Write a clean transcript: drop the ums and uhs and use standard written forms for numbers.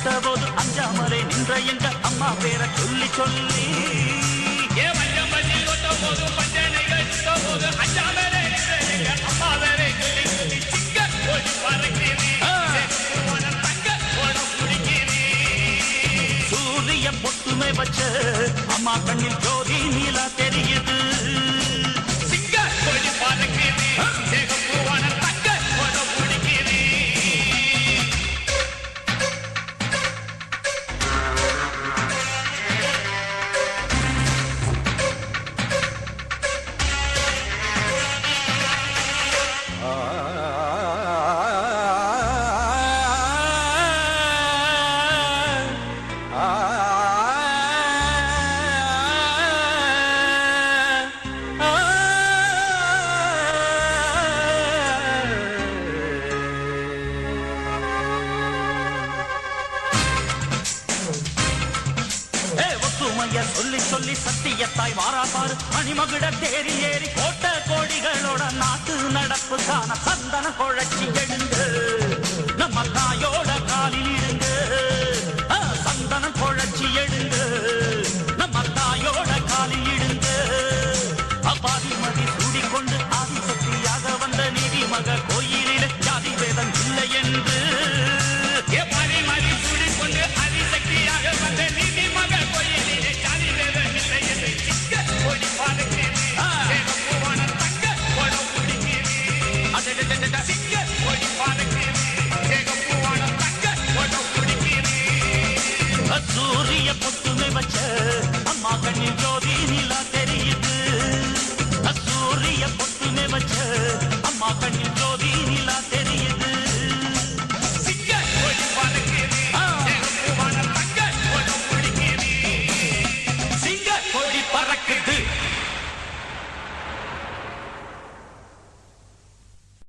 விட்ட போது அஞ்சாமலே நின்ற எங்க அம்மா பேரை சொல்லி சொல்லி போது பஞ்சனைகள் போது அஞ்சாமலே நின்ற எங்க அம்மா பேரை சொல்லி சொல்லி சிங்க போய் சூரிய பொட்டுமை வச்ச அம்மா கண்ணில் ஜோதி நீலா தெரியுது சிங்க போய் பாருக்கிறேன் சொல்லி சொல்லி சத்தியத்தாய் வாராபாரு மணிமகுட தேரி ஏறி கோட்ட கோடிகளோட நாட்டு நடப்புக்கான சந்தன குழச்சி எழுந்து நம்ம தாயோட காலில் இருந்து சந்தன குழச்சி எழுந்து நம்ம தாயோட காலில் இருந்து அப்பாதி மதி சூடிக்கொண்டு ஆதிசக்தியாக வந்த நீதி மக